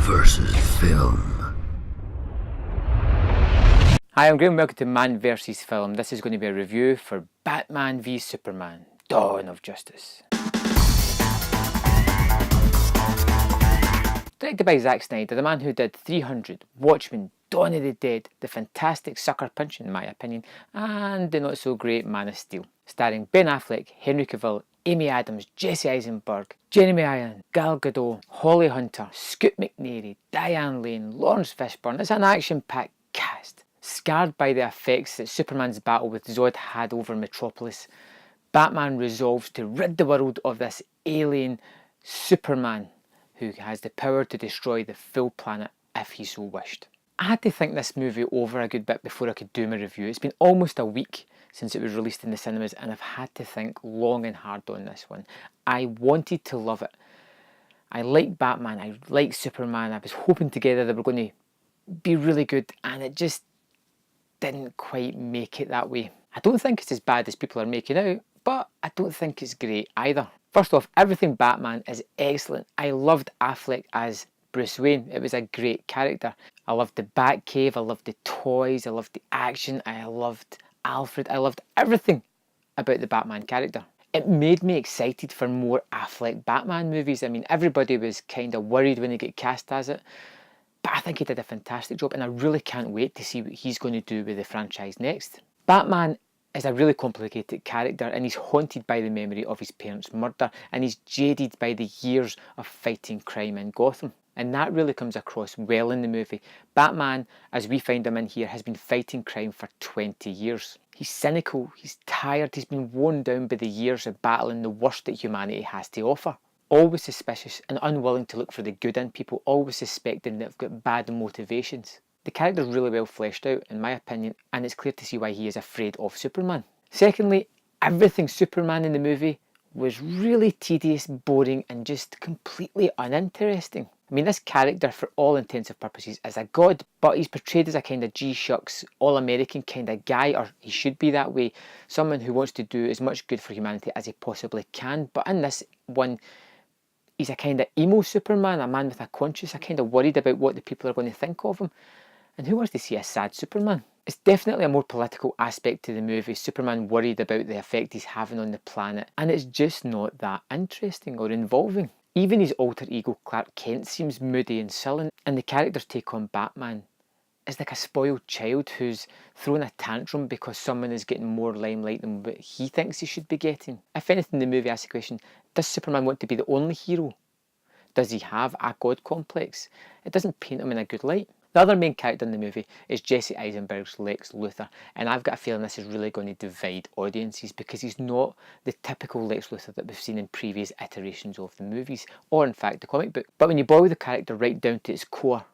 versus film. Hi, I'm Graham. Welcome to Man vs. Film. This is going to be a review for Batman v Superman: Dawn of Justice. Directed by Zack Snyder, the man who did 300, Watchmen, Dawn of the Dead, the fantastic Sucker Punch in my opinion, and the not so great Man of Steel. Starring Ben Affleck, Henry Cavill, Amy Adams, Jesse Eisenberg, Jeremy Irons, Gal Gadot, Holly Hunter, Scoot McNairy, Diane Lane, Lawrence Fishburne. It's an action-packed cast. Scarred by the effects that Superman's battle with Zod had over Metropolis, Batman resolves to rid the world of this alien Superman who has the power to destroy the full planet if he so wished. I had to think this movie over a good bit before I could do my review. It's been almost a week since it was released in the cinemas and I've had to think long and hard on this one. I wanted to love it. I like Batman, I like Superman. I was hoping together they were going to be really good and it just didn't quite make it that way. I don't think it's as bad as people are making out, but I don't think it's great either. First off, everything Batman is excellent. I loved Affleck as Bruce Wayne. It was a great character. I loved the Batcave, I loved the toys, I loved the action, I loved Alfred, I loved everything about the Batman character. It made me excited for more Affleck Batman movies. I mean, everybody was kind of worried when he got cast as it, but I think he did a fantastic job and I really can't wait to see what he's going to do with the franchise next. Batman is a really complicated character and he's haunted by the memory of his parents' murder and he's jaded by the years of fighting crime in Gotham. And that really comes across well in the movie. Batman, as we find him in here, has been fighting crime for 20 years. He's cynical, he's tired, he's been worn down by the years of battling the worst that humanity has to offer. Always suspicious and unwilling to look for the good in people, always suspecting that they've got bad motivations. The character's really well fleshed out, in my opinion, and it's clear to see why he is afraid of Superman. Secondly, everything Superman in the movie was really tedious, boring, and just completely uninteresting. I mean, this character, for all intents and purposes, is a god, but he's portrayed as a kind of G-shucks, all-American kind of guy, or he should be that way. Someone who wants to do as much good for humanity as he possibly can, but in this one, he's a kind of emo Superman, a man with a conscience, a kind of worried about what the people are going to think of him. And who wants to see a sad Superman? It's definitely a more political aspect to the movie, Superman worried about the effect he's having on the planet, and it's just not that interesting or involving. Even his alter ego Clark Kent seems moody and sullen, and the character's take on Batman is like a spoiled child who's throwing a tantrum because someone is getting more limelight than what he thinks he should be getting. If anything, the movie asks the question, does Superman want to be the only hero? Does he have a god complex? It doesn't paint him in a good light. The other main character in the movie is Jesse Eisenberg's Lex Luthor, and I've got a feeling this is really going to divide audiences because he's not the typical Lex Luthor that we've seen in previous iterations of the movies, or in fact the comic book. But when you boil the character right down to its core,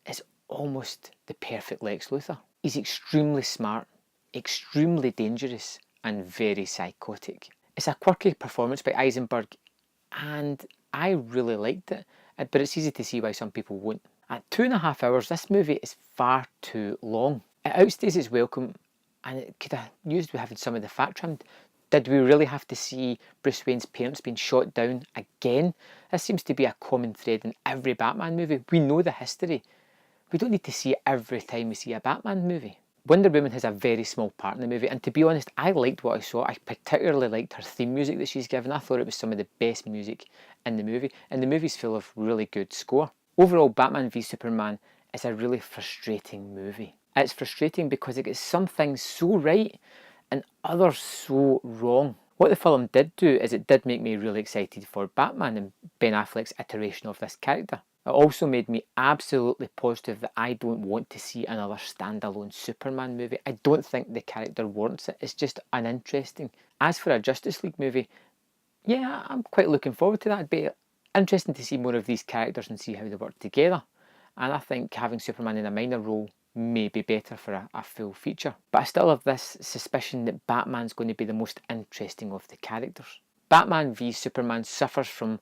it's almost the perfect Lex Luthor. He's extremely smart, extremely dangerous, and very psychotic. It's a quirky performance by Eisenberg, and I really liked it, but it's easy to see why some people won't. At 2.5 hours, this movie is far too long. It outstays its welcome and it could have used with having some of the fat trimmed. Did we really have to see Bruce Wayne's parents being shot down again? This seems to be a common thread in every Batman movie. We know the history. We don't need to see it every time we see a Batman movie. Wonder Woman has a very small part in the movie, and to be honest, I liked what I saw. I particularly liked her theme music that she's given. I thought it was some of the best music in the movie, and the movie's full of really good score. Overall, Batman v Superman is a really frustrating movie. It's frustrating because it gets some things so right and others so wrong. What the film did do is it did make me really excited for Batman and Ben Affleck's iteration of this character. It also made me absolutely positive that I don't want to see another standalone Superman movie. I don't think the character warrants it. It's just uninteresting. As for a Justice League movie, yeah, I'm quite looking forward to that. It'd be interesting to see more of these characters and see how they work together. And I think having Superman in a minor role may be better for a full feature. But I still have this suspicion that Batman's going to be the most interesting of the characters. Batman v Superman suffers from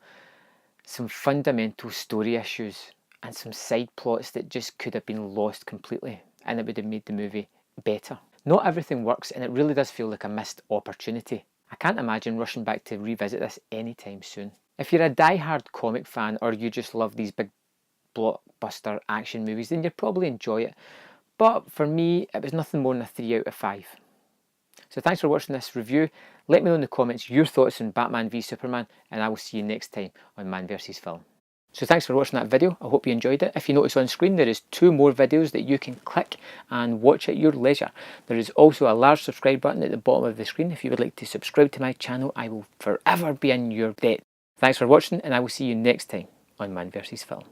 some fundamental story issues and some side plots that just could have been lost completely and it would have made the movie better. Not everything works and it really does feel like a missed opportunity. I can't imagine rushing back to revisit this anytime soon. If you're a die-hard comic fan or you just love these big blockbuster action movies, then you'd probably enjoy it. But for me, it was nothing more than a 3 out of 5. So thanks for watching this review. Let me know in the comments your thoughts on Batman v Superman, and I will see you next time on Man vs Film. So thanks for watching that video. I hope you enjoyed it. If you notice on screen, there is 2 more videos that you can click and watch at your leisure. There is also a large subscribe button at the bottom of the screen. If you would like to subscribe to my channel, I will forever be in your debt. Thanks for watching, and I will see you next time on Man vs Film.